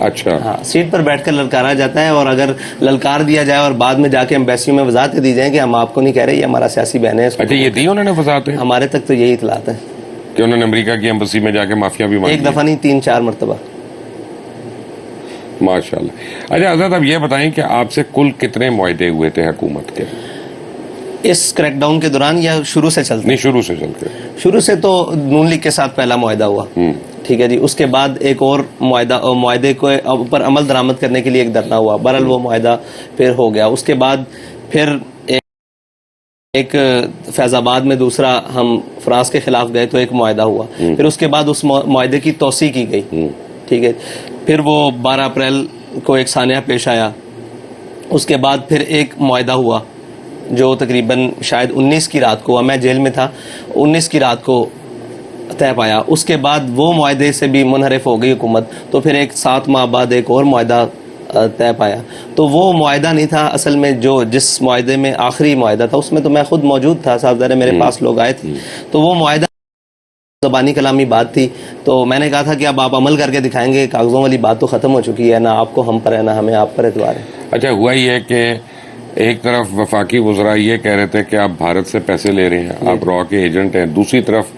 اچھا ہاں سیٹ پر بیٹھ کر للکارا جاتا ہے، اور اگر للکار دیا جائے اور بعد میں جا کے ایمبیسیوں میں وضاحتیں دی جائیں کہ ہم آپ کو نہیں کہہ رہے، یہ ہمارا سیاسی بہن ہے. اچھا یہ دی انہوں نے وضاحتیں ہمارے تک تو یہی اطلاعات ہے کہ انہوں نے امریکہ کی ایمبسی میں جا کے معافیا بھی مانگی؟ ایک دفعہ نہیں، 3-4 مرتبہ. ماشاء اللہ. اچھا حضرت اب یہ بتائیں کہ آپ سے کل کتنے معاہدے ہوئے تھے حکومت کے؟ اس کریک ڈاؤن کے دوران یا شروع سے چلتے؟ نہیں شروع سے چلتے. شروع سے تو نون لیگ کے ساتھ پہلا معاہدہ ہوا، ٹھیک ہے جی. اس کے بعد ایک اور معاہدے کو اوپر عمل درآمد کرنے کے لیے ایک دھرنا ہوا. بہرحال وہ معاہدہ پھر ہو گیا. اس کے بعد پھر ایک فیض آباد میں دوسرا ہم فرانس کے خلاف گئے تو ایک معاہدہ ہوا. پھر اس کے بعد اس معاہدے کی توسیع کی گئی، ٹھیک ہے. پھر وہ 12 اپریل کو ایک سانحہ پیش آیا. اس کے بعد پھر ایک معاہدہ ہوا جو تقریباً شاید 19 کی رات کو ہوا، میں جیل میں تھا، 19 کی رات کو طے پایا. اس کے بعد وہ معاہدے سے بھی منحرف ہو گئی حکومت، تو پھر ایک 7 ماہ بعد ایک اور معاہدہ طے پایا. تو وہ معاہدہ نہیں تھا اصل میں، جو جس معاہدے میں آخری معاہدہ تھا اس میں تو میں خود موجود تھا، صاحب ذرا میرے پاس لوگ آئے تھے. تو وہ معاہدہ زبانی کلامی بات تھی، تو میں نے کہا تھا کہ اب آپ عمل کر کے دکھائیں گے. کاغذوں والی بات تو ختم ہو چکی ہے، نہ آپ کو ہم پر ہے نہ ہمیں آپ پر اعتبار ہے. اچھا ہوا یہ کہ ایک طرف وفاقی وزراء یہ کہہ رہے تھے کہ آپ بھارت سے پیسے لے رہے ہیں، آپ را کے ایجنٹ ہیں، دوسری طرف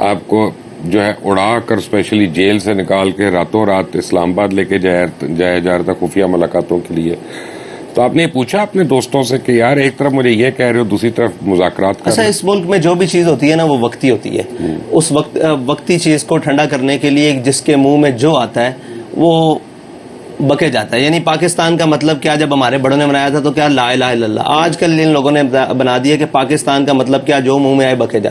آپ کو جو ہے اڑا کر اسپیشلی جیل سے نکال کے راتوں رات اسلام آباد لے کے جایا جا رہا تھا خفیہ ملاقاتوں کے لیے. تو آپ نے پوچھا اپنے دوستوں سے کہ یار ایک طرف مجھے یہ کہہ رہے ہو، دوسری طرف مذاکرات کر اچھا اس ملک میں جو بھی چیز ہوتی ہے نا وہ وقتی ہوتی ہے. اس وقتی چیز کو ٹھنڈا کرنے کے لیے جس کے منہ میں جو آتا ہے وہ بکے جاتا ہے. یعنی پاکستان کا مطلب کیا جب ہمارے بڑوں نے بنایا تھا تو کیا لا الہ الا اللہ. آج کل ان لوگوں نے بنا دیا کہ پاکستان کا مطلب کیا جو منہ میں آئے بکے جا.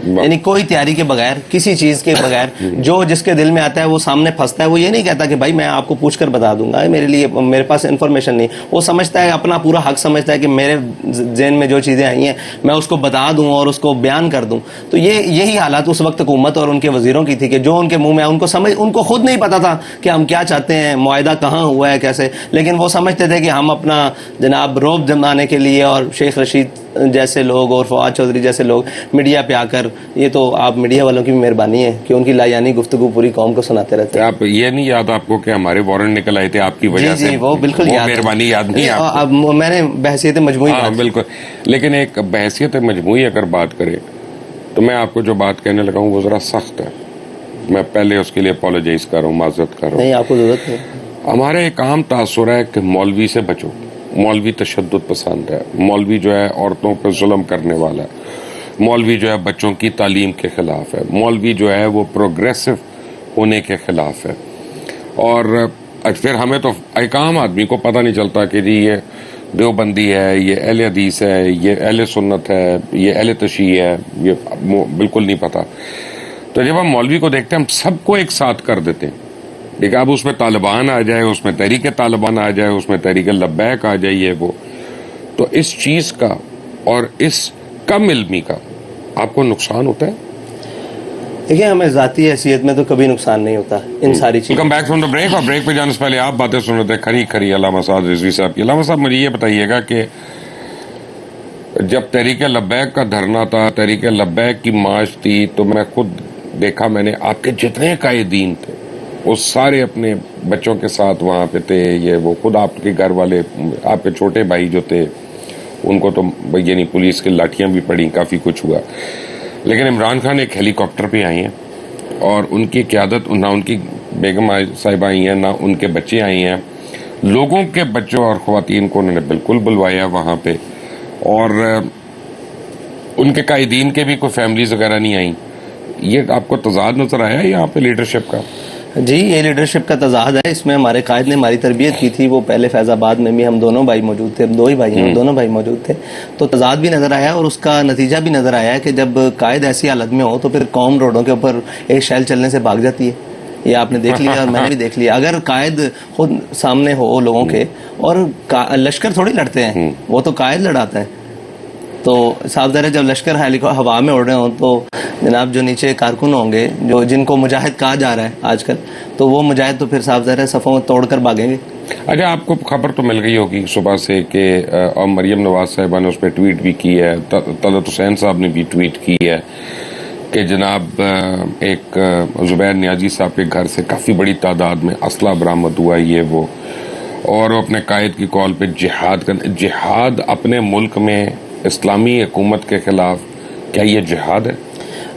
یعنی کوئی تیاری کے بغیر، کسی چیز کے بغیر، جو جس کے دل میں آتا ہے وہ سامنے پھنستا ہے. وہ یہ نہیں کہتا کہ بھائی میں آپ کو پوچھ کر بتا دوں گا، میرے پاس انفارمیشن نہیں. وہ سمجھتا ہے، اپنا پورا حق سمجھتا ہے کہ میرے ذہن میں جو چیزیں آئی ہیں میں اس کو بتا دوں اور اس کو بیان کر دوں. تو یہی حالات اس وقت حکومت اور ان کے وزیروں کی تھی کہ جو ان کے منہ میں ان کو خود نہیں پتا تھا کہ ہم کیا چاہتے ہیں، معاہدہ کہاں ہوا ہے، کیسے. لیکن وہ سمجھتے تھے کہ ہم اپنا جناب روب جمانے کے لیے، اور شیخ رشید جیسے لوگ اور فواد چودھری جیسے لوگ میڈیا پہ آ کر، یہ تو آپ میڈیا والوں کی بھی مہربانی ہے کہ ان کی لایانی گفتگو پوری قوم کو سناتے رہتے ہیں. آپ یہ نہیں یاد آپ کو کہ ہمارے وارنٹ نکل آئے تھے آپ کی وجہ سے؟ جی وہ بالکل یاد، مہربانی یاد نہیں آپ کو؟ اب میں نے بحثیت مجموعی ہاں بالکل. لیکن ایک بحثیت مجموعی اگر بات کرے تو میں آپ کو جو بات کہنے لگا ہوں وہ ذرا سخت ہے. میں پہلے اس کے لیے اپولوجائز کر رہا ہوں، معذرت کر رہا ہوں. نہیں آپ کو ضرورت نہیں. ہمارا ایک عام تاثر ہے کہ مولوی سے بچو، مولوی تشدد پسند ہے، مولوی جو ہے عورتوں پہ ظلم کرنے والا ہے، مولوی جو ہے بچوں کی تعلیم کے خلاف ہے، مولوی جو ہے وہ پروگریسو ہونے کے خلاف ہے. اور پھر ہمیں تو ایک عام آدمی کو پتہ نہیں چلتا کہ جی یہ دیوبندی ہے، یہ اہل حدیث ہے، یہ اہل سنت ہے، یہ اہل تشیع ہے، یہ بالکل نہیں پتہ. تو جب ہم مولوی کو دیکھتے ہیں ہم سب کو ایک ساتھ کر دیتے ہیں. لیکن اب اس میں طالبان آ جائے، اس میں تحریک طالبان آ جائے، اس میں تحریک لبیک آ جائے، وہ تو اس چیز کا اور اس کم علمی کا آپ کو نقصان ہوتا ہے؟ دیکھیں ہمیں ذاتی حیثیت میں تو کبھی نقصان نہیں ہوتا ان ساری چیزوں. Come back from the break. اور بریک پہ جانے سے پہلے آپ باتیں سن رہے تھے کھری علامہ سعد رضوی صاحب کی. علامہ صاحب مجھے یہ بتائیے گا کہ جب تحریک لبیک کا دھرنا تھا، تحریک لبیک کی مارچ تھی، تو میں خود دیکھا، میں نے آپ کے جتنے قائدین تھے وہ سارے اپنے بچوں کے ساتھ وہاں پہ تھے. یہ وہ خود آپ کے گھر والے، آپ کے چھوٹے بھائی جو تھے ان کو تو یعنی پولیس کی لاٹھیاں بھی پڑیں، کافی کچھ ہوا. لیکن عمران خان ایک ہیلی کاپٹر پہ آئی ہیں اور ان کی قیادت، نہ ان کی بیگم صاحبہ آئی ہیں، نہ ان کے بچے آئی ہیں. لوگوں کے بچوں اور خواتین کو انہوں نے بالکل بلوایا وہاں پہ، اور ان کے قائدین کے بھی کوئی فیملیز وغیرہ نہیں آئیں. یہ آپ کو تضاد نظر آیا یہاں پہ لیڈرشپ کا؟ جی یہ لیڈرشپ کا تضاد ہے. اس میں ہمارے قائد نے ہماری تربیت کی تھی. وہ پہلے فیض آباد میں بھی ہم دونوں بھائی موجود تھے، 2 ہی بھائی ہیں، دونوں بھائی موجود تھے. تو تضاد بھی نظر آیا اور اس کا نتیجہ بھی نظر آیا ہے کہ جب قائد ایسی حالت میں ہو تو پھر قوم روڈوں کے اوپر ایک شیل چلنے سے بھاگ جاتی ہے. یہ آپ نے دیکھ لیا اور میں نے بھی دیکھ لیا. اگر قائد خود سامنے ہو لوگوں کے، اور لشکر تھوڑی لڑتے ہیں، وہ تو قائد لڑاتا ہے. تو صاحب ظاہر جب لشکر ہوا میں اڑ رہے ہوں تو جناب جو نیچے کارکن ہوں گے، جن کو مجاہد کہا جا رہا ہے آج کل، تو وہ مجاہد تو پھر صاحب ظاہر صفوں میں توڑ کر بھاگیں گے. اچھا آپ کو خبر تو مل گئی ہوگی صبح سے کہ اور مریم نواز صاحبہ نے اس پہ ٹویٹ بھی کی ہے, طلعت حسین صاحب نے بھی ٹویٹ کی ہے کہ جناب ایک زبیر نیازی صاحب کے گھر سے کافی بڑی تعداد میں اسلحہ برآمد ہوا, یہ وہ, اور وہ اپنے قائد کی کال پہ جہاد اپنے ملک میں اسلامی حکومت کے خلاف, کیا یہ جہاد ہے؟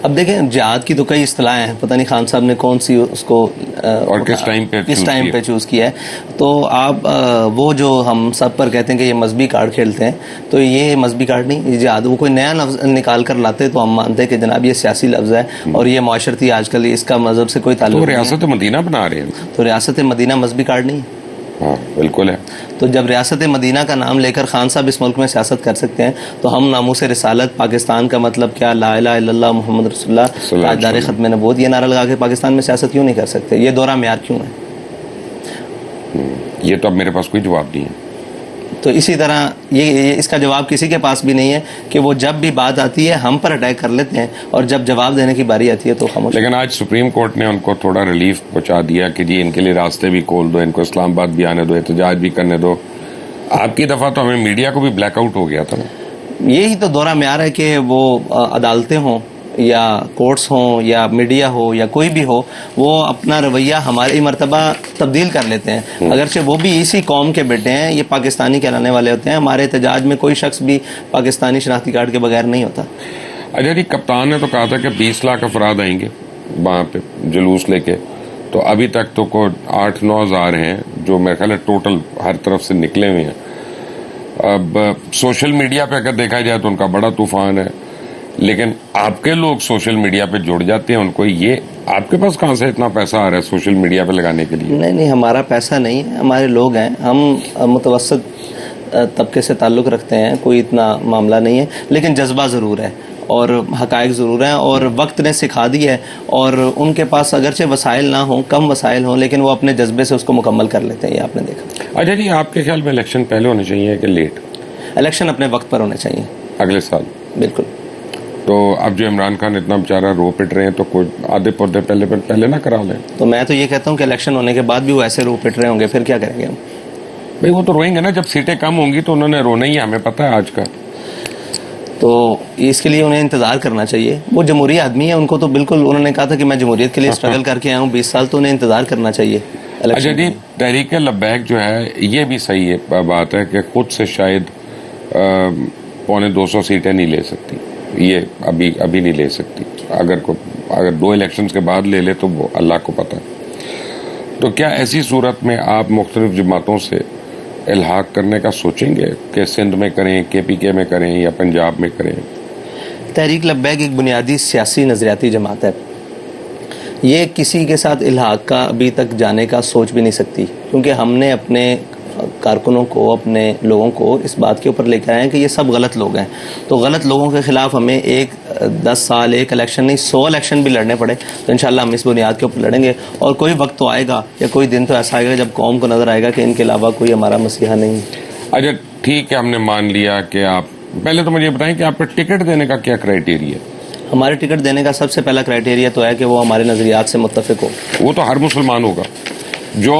اب دیکھیں جہاد کی تو کئی اصطلاحیں ہیں, پتہ نہیں خان صاحب نے کون سی اس کو اور کس ٹائم پہ چوز کیا ہے. تو آپ وہ جو ہم سب پر کہتے ہیں کہ یہ مذہبی کارڈ کھیلتے ہیں, تو یہ مذہبی کارڈ نہیں, یہ جہاد. وہ کوئی نیا لفظ نکال کر لاتے تو ہم مانتے کہ جناب یہ سیاسی لفظ ہے اور یہ معاشرتی, آج کل اس کا مذہب سے کوئی تعلق تو نہیں ہے. ریاست مدینہ بنا رہے ہیں, تو ریاست مدینہ مذہبی کارڈ نہیں ہے. ہاں بالکل ہے. تو جب ریاست مدینہ کا نام لے کر خان صاحب اس ملک میں سیاست کر سکتے ہیں, تو ہم ناموس رسالت, پاکستان کا مطلب کیا, لا الہ الا اللہ محمد رسول اللہ, تاجدار ختم نبوت, یہ نعرہ لگا کے پاکستان میں سیاست کیوں نہیں کر سکتے؟ یہ دورہ معیار کیوں ہے؟ یہ تو اب میرے پاس کوئی جواب نہیں ہے. تو اسی طرح یہ اس کا جواب کسی کے پاس بھی نہیں ہے کہ وہ جب بھی بات آتی ہے ہم پر اٹیک کر لیتے ہیں, اور جب جواب دینے کی باری آتی ہے تو خاموش. لیکن آج سپریم کورٹ نے ان کو تھوڑا ریلیف پہنچا دیا کہ جی ان کے لیے راستے بھی کھول دو, ان کو اسلام آباد بھی آنے دو, احتجاج بھی کرنے دو. آپ کی دفعہ تو ہمیں میڈیا کو بھی بلیک آؤٹ ہو گیا تھا نا. یہی تو دورہ معیار ہے کہ وہ عدالتیں ہوں یا کورٹس ہوں یا میڈیا ہو یا کوئی بھی ہو, وہ اپنا رویہ ہماری مرتبہ تبدیل کر لیتے ہیں, اگرچہ وہ بھی اسی قوم کے بیٹے ہیں, یہ پاکستانی کہلانے والے ہوتے ہیں. ہمارے احتجاج میں کوئی شخص بھی پاکستانی شناختی کارڈ کے بغیر نہیں ہوتا. اچھا جی, کپتان نے تو کہا تھا کہ 20 لاکھ افراد آئیں گے وہاں پہ جلوس لے کے, تو ابھی تک تو کوئی 8-9 ہزار ہیں جو میرے خیال ہے ٹوٹل ہر طرف سے نکلے ہوئے ہیں. اب سوشل میڈیا پہ اگر دیکھا جائے تو ان کا بڑا طوفان ہے, لیکن آپ کے لوگ سوشل میڈیا پہ جڑ جاتے ہیں ان کو. یہ آپ کے پاس کہاں سے اتنا پیسہ آ رہا ہے سوشل میڈیا پہ لگانے کے لیے؟ نہیں, ہمارا پیسہ نہیں ہے, ہمارے لوگ ہیں. ہم متوسط طبقے سے تعلق رکھتے ہیں, کوئی اتنا معاملہ نہیں ہے, لیکن جذبہ ضرور ہے اور حقائق ضرور ہیں, اور وقت نے سکھا دی ہے. اور ان کے پاس اگرچہ وسائل نہ ہوں, کم وسائل ہوں, لیکن وہ اپنے جذبے سے اس کو مکمل کر لیتے ہیں. یہ آپ نے دیکھا. اچھا جی, آپ کے خیال میں الیکشن پہلے ہونے چاہیے کہ لیٹ؟ الیکشن اپنے وقت پر ہونے چاہیے, اگلے سال. بالکل. تو اب جو عمران خان اتنا بیچارہ رو پٹ رہے ہیں, تو کوئی آدھے پودے پہلے نہ کرا لیں. تو میں تو یہ کہتا ہوں کہ الیکشن ہونے کے بعد بھی وہ ایسے رو پٹ رہے ہوں گے, پھر کیا کریں گے ہم؟ بھائی وہ تو روئیں گے نا, جب سیٹیں کم ہوں گی تو انہوں نے رونا ہی ہے, ہمیں پتہ ہے آج کا. تو اس کے لیے انہیں انتظار کرنا چاہیے. وہ جمہوری آدمی ہے, ان کو تو بالکل, انہوں نے کہا تھا کہ میں جمہوریت کے لیے اسٹرگل کر کے آیا ہوں 20 سال, تو انہیں انتظار کرنا چاہیے. اچھا جی, تحریک لبیک جو ہے یہ بھی صحیح ہے بات ہے کہ خود سے شاید 250 سیٹیں نہیں لے سکتی, یہ ابھی نہیں لے سکتی. اگر 2 الیکشنز کے بعد لے لے تو وہ اللہ کو پتہ. تو کیا ایسی صورت میں آپ مختلف جماعتوں سے الحاق کرنے کا سوچیں گے کہ سندھ میں کریں, KPK میں کریں یا پنجاب میں کریں؟ تحریک لبیک ایک بنیادی سیاسی نظریاتی جماعت ہے. یہ کسی کے ساتھ الحاق کا ابھی تک جانے کا سوچ بھی نہیں سکتی, کیونکہ ہم نے اپنے کارکنوں کو, اپنے لوگوں کو اس بات کے اوپر لے کے آئے ہیں کہ یہ سب غلط لوگ ہیں. تو غلط لوگوں کے خلاف ہمیں 10 سال ایک الیکشن نہیں 100 الیکشن بھی لڑنے پڑے تو انشاءاللہ ہم اس بنیاد کے اوپر لڑیں گے. اور کوئی وقت تو آئے گا یا کوئی دن تو ایسا آئے گا جب قوم کو نظر آئے گا کہ ان کے علاوہ کوئی ہمارا مسیحا نہیں. اچھا ٹھیک ہے, ہم نے مان لیا کہ آپ, پہلے تو مجھے بتائیں کہ آپ کو ٹکٹ دینے کا کیا کرائیٹیریا ہے؟ ہمارے ٹکٹ دینے کا سب سے پہلا کرائیٹیریا تو ہے کہ وہ ہمارے نظریات سے متفق ہو. وہ تو ہر مسلمان ہوگا جو